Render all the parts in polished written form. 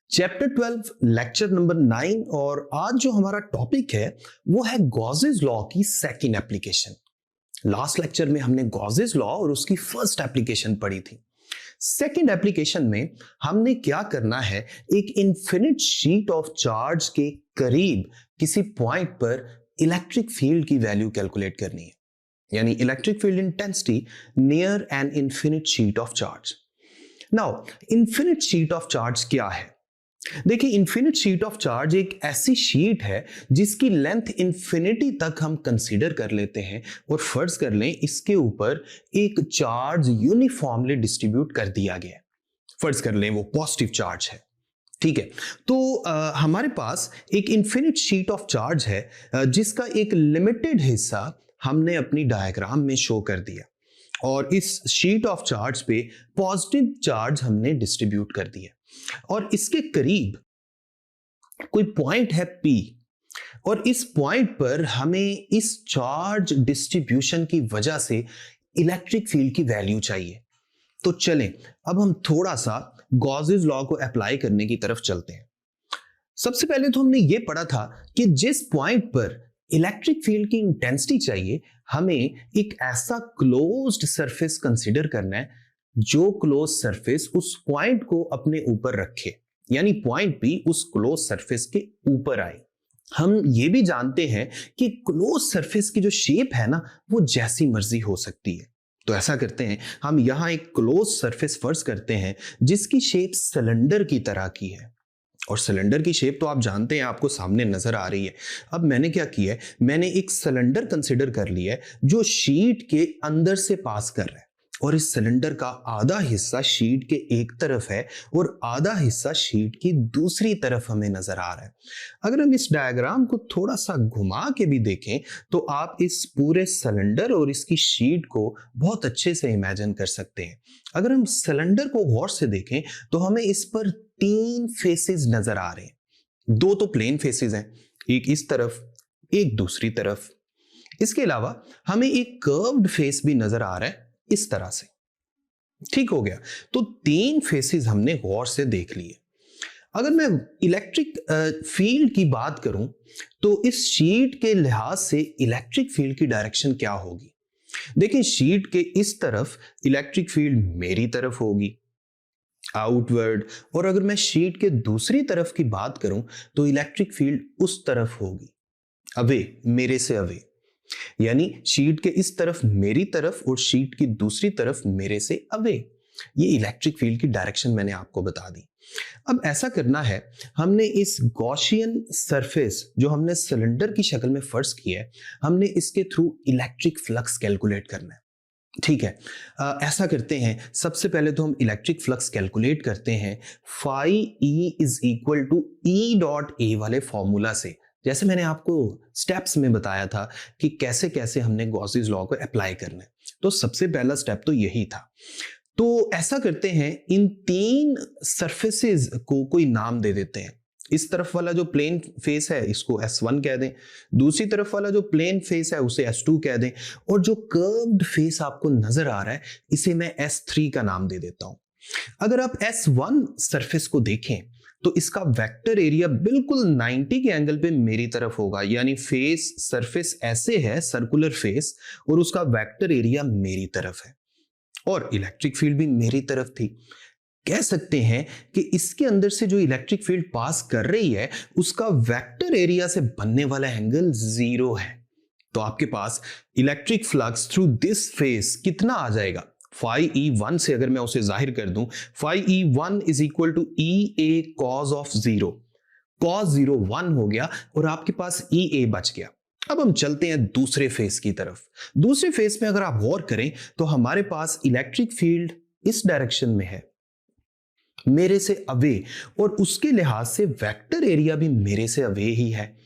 Chapter 12 lecture number 9 और आज जो हमारा टॉपिक है वो है गॉसेस लॉ की सेकंड एप्लीकेशन। लास्ट लेक्चर में हमने गॉसेस लॉ और उसकी फर्स्ट एप्लीकेशन पढ़ी थी। सेकंड एप्लीकेशन में हमने क्या करना है, एक इनफिनिट शीट ऑफ चार्ज के करीब किसी पॉइंट पर इलेक्ट्रिक फील्ड की वैल्यू कैलकुलेट करनी है, यानी electric field intensity near an infinite sheet of charge. Now infinite sheet of charge क्या है? देखिए, इन्फिनिट शीट ऑफ चार्ज एक ऐसी शीट है जिसकी लेंथ इन्फिनिटी तक हम कंसीडर कर लेते हैं और फर्ज कर लें इसके ऊपर एक चार्ज यूनिफॉर्मली डिस्ट्रीब्यूट कर दिया गया है। फर्ज कर लें वो पॉजिटिव चार्ज है, ठीक है। तो हमारे पास एक इन्फिनिट शीट ऑफ चार्ज है जिसका एक लिमिटेड हिस्सा हमने अपनी डायग्राम में शो कर दिया और इस शीट ऑफ चार्ज पे पॉजिटिव चार्ज हमने डिस्ट्रीब्यूट कर दिया और इसके करीब कोई पॉइंट है P और इस पॉइंट पर हमें इस चार्ज डिस्ट्रीब्यूशन की वजह से इलेक्ट्रिक फील्ड की वैल्यू चाहिए। तो चलें अब हम थोड़ा सा गॉसेस लॉ को अप्लाई करने की तरफ चलते हैं। सबसे पहले तो हमने ये पढ़ा था कि जिस पॉइंट पर इलेक्ट्रिक फील्ड की इंटेंसिटी चाहिए, हमें एक ऐसा क्लोज्ड सरफेस कंसीडर करना है जो क्लोज सरफेस उस पॉइंट को अपने ऊपर रखे, यानी पॉइंट P उस क्लोज सरफेस के ऊपर आए। हम ये भी जानते हैं कि क्लोज सरफेस की जो शेप है ना, वो जैसी मर्जी हो सकती है। तो ऐसा करते हैं, हम यहां एक क्लोज सरफेस फर्ज करते हैं जिसकी शेप सिलेंडर की तरह की है और सिलेंडर की शेप तो आप जानते हैं, आपको सामने नजर आ रही है। अब मैंने क्या किया है, मैंने एक सिलेंडर कंसीडर कर लिया है जो शीट के अंदर से पास कर रहा है और इस सिलेंडर का आधा हिस्सा शीट के एक तरफ है और आधा हिस्सा शीट की दूसरी तरफ हमें नजर आ रहा है। अगर हम इस डायग्राम को थोड़ा सा घुमा के भी देखें तो आप इस पूरे सिलेंडर और इसकी शीट को बहुत अच्छे से इमेजिन कर सकते हैं। अगर हम सिलेंडर को गौर से देखें तो हमें इस पर 3 फेसेस नजर आ रहे हैं। 2 तो प्लेन फेसेस हैं, एक इस तरफ एक दूसरी तरफ। इसके अलावा हमें एक कर्व्ड फेस भी नजर आ रहा है इस तरह से। ठीक हो गया, तो 3 फेसेस हमने गौर से देख लिए। अगर मैं इलेक्ट्रिक फील्ड की बात करूं तो इस शीट के लिहाज से इलेक्ट्रिक फील्ड की डायरेक्शन क्या होगी? देखिए, शीट के इस तरफ इलेक्ट्रिक फील्ड मेरी तरफ होगी, आउटवर्ड, और अगर मैं शीट के दूसरी तरफ की बात करूं तो इलेक्ट्रिक फील्ड उस तरफ होगी, अवे, मेरे से अवे, यानी शीट के इस तरफ मेरी तरफ और शीट की दूसरी तरफ मेरे से अवे। ये इलेक्ट्रिक फील्ड की डायरेक्शन मैंने आपको बता दी। अब ऐसा करना है, हमने इस गॉसियन सरफेस जो हमने सिलेंडर की शक्ल में फर्ज किया है, हमने इसके थ्रू इलेक्ट्रिक फ्लक्स कैलकुलेट करना है। ठीक है, ऐसा करते हैं, सबसे पहले तो हम इलेक्ट्रिक फ्लक्स कैलकुलेट करते हैं phi E is equal to E dot A वाले फॉर्मूला से, जैसे मैंने आपको स्टेप्स में बताया था कि कैसे कैसे हमने गॉसेस लॉ को अप्लाई करना है। तो सबसे पहला स्टेप तो यही था। तो ऐसा करते हैं, इन 3 सरफेसेस को कोई नाम दे देते हैं। इस तरफ वाला जो प्लेन फेस है इसको S1 कह दें, दूसरी तरफ वाला जो प्लेन फेस है उसे S2 कह दें, और जो कर्व्ड फेस आपको नजर आ रहा है इसे मैं S3 का नाम दे देता हूं। अगर आप S1 सरफेस को देखें तो इसका वेक्टर एरिया बिल्कुल 90 के एंगल पे मेरी तरफ होगा, यानी फेस सरफेस ऐसे है, सर्कुलर फेस, और उसका वेक्टर एरिया मेरी तरफ है और इलेक्ट्रिक फील्ड भी मेरी तरफ थी। कह सकते हैं कि इसके अंदर से जो इलेक्ट्रिक फील्ड पास कर रही है उसका वेक्टर एरिया से बनने वाला एंगल 0 है। तो आपके पास electric flux through this face कितना आ जाएगा? फाई E1 से अगर मैं उसे जाहिर कर दूं, phi E1 is equal to EA cos of 0, cos 0 1 हो गया और आपके पास EA बच गया। अब हम चलते हैं दूसरे फेस की तरफ। दूसरे फेस में अगर आप गौर करें तो हमारे पास इलेक्ट्रिक फील्ड इस डायरेक्शन में है, मेरे से अवे, और उसके लिहाज से वेक्टर एरिया भी मेरे से अवे ही है,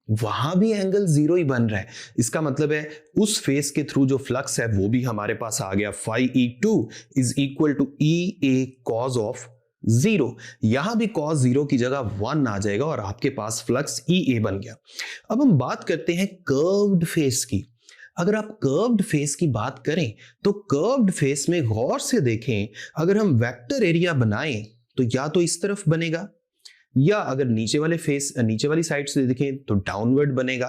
वहां भी एंगल 0 ही बन रहा है। इसका मतलब है उस फेस के थ्रू जो फ्लक्स है वो भी हमारे पास आ गया, phi E2 is equal to EA cos of 0। यहां भी कॉस 0 की जगह 1 आ जाएगा और आपके पास फ्लक्स EA बन गया। अब हम बात करते हैं कर्व्ड फेस की। अगर आप कर्व्ड फेस की बात करें तो कर्व्ड फेस में गौर से देखें, अगर हम वेक्टर एरिया बनाएं तो या तो इस तरफ बनेगा या अगर नीचे वाली साइड से देखें तो डाउनवर्ड बनेगा।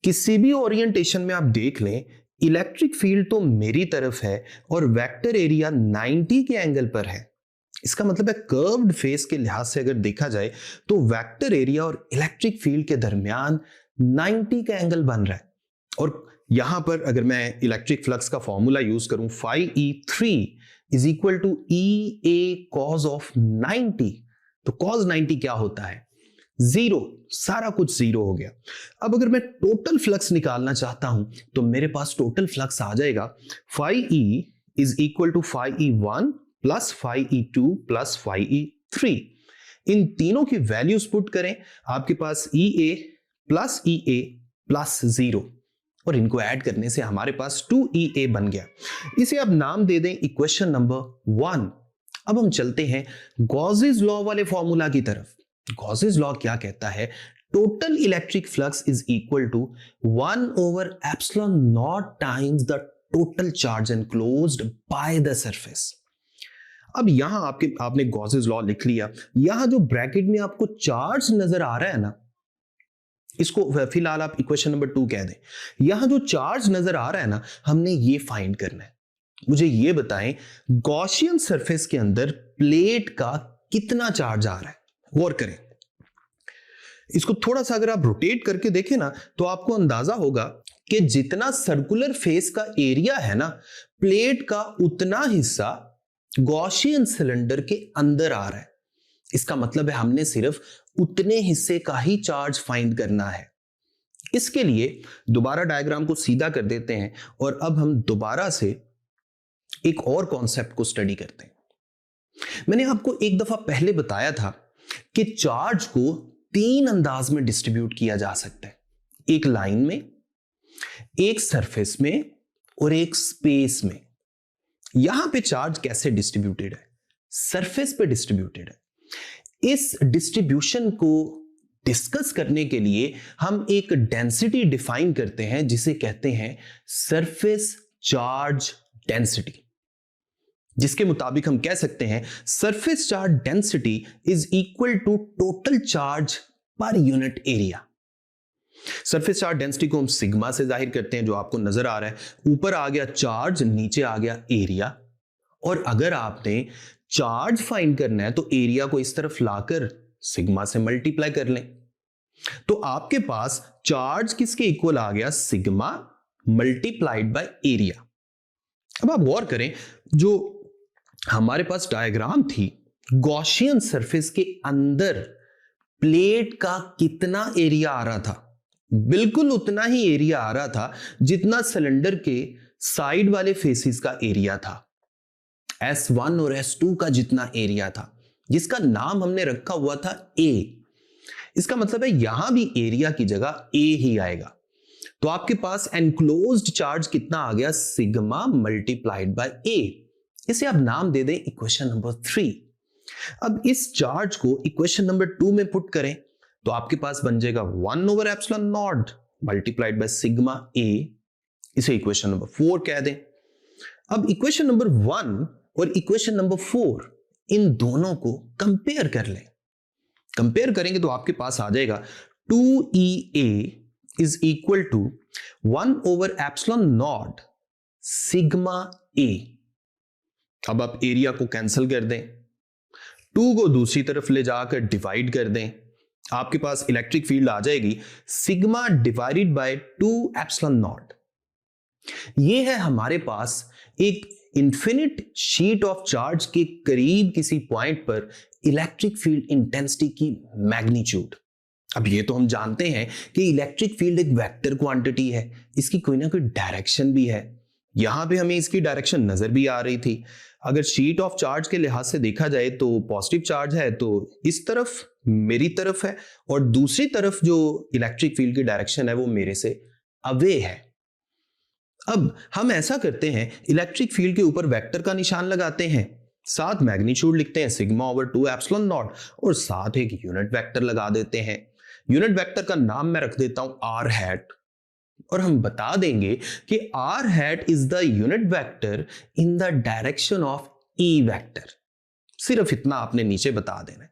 किसी भी ओरिएंटेशन में आप देख लें, इलेक्ट्रिक फील्ड तो मेरी तरफ है और वेक्टर एरिया 90 के एंगल पर है। इसका मतलब है कर्व्ड फेस के लिहाज से अगर देखा जाए तो वेक्टर एरिया और इलेक्ट्रिक फील्ड के दरमियान 90 का एंगल बन रहा है। और यहां पर अगर मैं इलेक्ट्रिक फ्लक्स का फॉर्मूला यूज करूं, phi E3 is equal to EA cos of 90, तो cos 90 क्या होता है? जीरो। सारा कुछ जीरो हो गया। अब अगर मैं टोटल फ्लक्स निकालना चाहता हूं तो मेरे पास टोटल फ्लक्स आ जाएगा phi E is equal to phi E1 plus phi E2 plus phi E3। इन तीनों की वैल्यूज पुट करें, आपके पास EA प्लस जीरो, और इनको ऐड करने से हमारे पास 2EA बन गया। इसे अब नाम दे दें इक्वेशन नंबर 1। अब हम चलते हैं गॉसेस लॉ वाले फॉर्मूला की तरफ। गॉसेस लॉ क्या कहता है? Total electric flux is equal to 1 over epsilon naught times the total charge enclosed by the surface. अब यहां आपने गॉसेस लॉ लिख लिया। यहां जो ब्रैकेट में आपको चार्ज नजर आ रहा है ना, इसको फिलहाल आप इक्वेशन नंबर 2 कह दें। यहां जो चार्ज नजर आ रहा है ना, हमने ये फाइंड करना है। मुझे ये बताएं, गॉसियन सरफेस के अंदर प्लेट का कितना चार्ज आ रहा है? गौर करें, इसको थोड़ा सा अगर आप रोटेट करके देखें ना, तो आपको अंदाजा होगा कि जितना सर्कुलर फेस का एरिया है ना, प्लेट का उतना हिस्सा गॉसियन सिलेंडर के अंदर आ रहा है। इसका मतलब है हमने सिर्फ उतने हिस्से का ही चार्ज फाइंड करना है। इसके लिए दोबारा डायग्राम को सीधा कर देते हैं और अब हम दोबारा से एक और कॉन्सेप्ट को स्टडी करते हैं। मैंने आपको एक दफा पहले बताया था कि चार्ज को 3 अंदाज में डिस्ट्रीब्यूट किया जा सकता है, एक लाइन में, एक सरफेस में और एक स्पेस में। यहां पे चार्ज कैसे डिस्ट्रीब्यूटेड है? सरफेस पे डिस्ट्रीब्यूटेड है। इस डिस्ट्रीब्यूशन को डिस्कस करने के लिए हम एक डेंसिटी डिफाइन करते हैं जिसे कहते हैं सरफेस चार्ज डेंसिटी, जिसके मुताबिक हम कह सकते हैं surface charge density is equal to total charge पर unit area. Surface charge density को हम सिग्मा से जाहिर करते हैं, जो आपको नजर आ रहा है। ऊपर आ गया चार्ज, नीचे आ गया एरिया। और अगर आपने चार्ज फाइंड करना है तो एरिया को इस तरफ लाकर सिग्मा से मल्टीप्लाई कर लें, तो आपके पास चार्ज किसके इक्वल आ गया? Sigma multiplied by area. अब आप गौर करें, जो हमारे पास डायग्राम थी, गॉसियन सरफेस के अंदर प्लेट का कितना एरिया आ रहा था? बिल्कुल उतना ही एरिया आ रहा था जितना सिलेंडर के साइड वाले फेसिस का एरिया था। S1 और S2 का जितना एरिया था, जिसका नाम हमने रखा हुआ था A। इसका मतलब है यहां भी एरिया की जगह A ही आएगा। तो आपके पास एनक्लोज्ड चार्ज कितना आ गया? Sigma multiplied by A। इसे आप नाम दे दें इक्वेशन नंबर 3। अब इस चार्ज को इक्वेशन नंबर 2 में पुट करें तो आपके पास बन जाएगा 1 over epsilon not multiplied by sigma A। इसे इक्वेशन नंबर 4 कह दें। अब इक्वेशन नंबर 1 और इक्वेशन नंबर 4, इन दोनों को कंपेयर कर लें। कंपेयर करेंगे तो आपके पास आ जाएगा 2EA is equal to 1 over epsilon naught sigma A। अब आप एरिया को कैंसिल कर दें, 2 को दूसरी तरफ ले जाकर डिवाइड कर दें, आपके पास इलेक्ट्रिक फील्ड आ जाएगी sigma divided by 2 epsilon not. ये है हमारे पास एक इन्फिनिट शीट ऑफ चार्ज के करीब किसी पॉइंट पर इलेक्ट्रिक फील्ड इंटेंसिटी की मैग्नीट्यूड। अब ये तो हम जानते हैं कि इलेक्ट्रिक फील्ड एक वेक्टर क्वांटिटी है, इसकी कोई ना कोई डायरेक्शन भी है। यहां पे हमें इसकी डायरेक्शन नजर भी आ रही थी। अगर शीट ऑफ चार्ज के लिहाज से देखा जाए तो पॉजिटिव चार्ज है तो इस तरफ मेरी तरफ है, और दूसरी तरफ जो इलेक्ट्रिक फील्ड की डायरेक्शन है वो मेरे से अवे है। अब हम ऐसा करते हैं, इलेक्ट्रिक फील्ड के ऊपर वेक्टर का निशान लगाते हैं, साथ मैग्नीट्यूड लिखते हैं सिग्मा ओवर 2 एप्सिलॉन नॉट, और साथ एक यूनिट वेक्टर लगा देते हैं। यूनिट वेक्टर का नाम मैं रख देता हूं आर हैट, और हम बता देंगे कि r hat is the unit vector in the direction of E vector. सिर्फ इतना आपने नीचे बता देना है।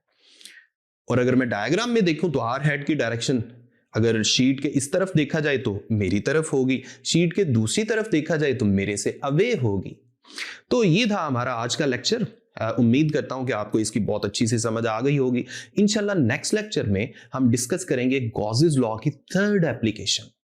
और अगर मैं डायग्राम में देखूं तो आर हेड की डायरेक्शन अगर शीट के इस तरफ देखा जाए तो मेरी तरफ होगी, शीट के दूसरी तरफ देखा जाए तो मेरे से अवे होगी। तो ये था हमारा आज का लेक्चर। उम्मीद करता हूं कि आपको इसकी बहुत अच्छी से समझ आ गई होगी। इंशाल्लाह नेक्स्ट लेक्चर में हम डिस्कस करेंगे गॉसेस लॉ की थर्ड एप्लीकेशन।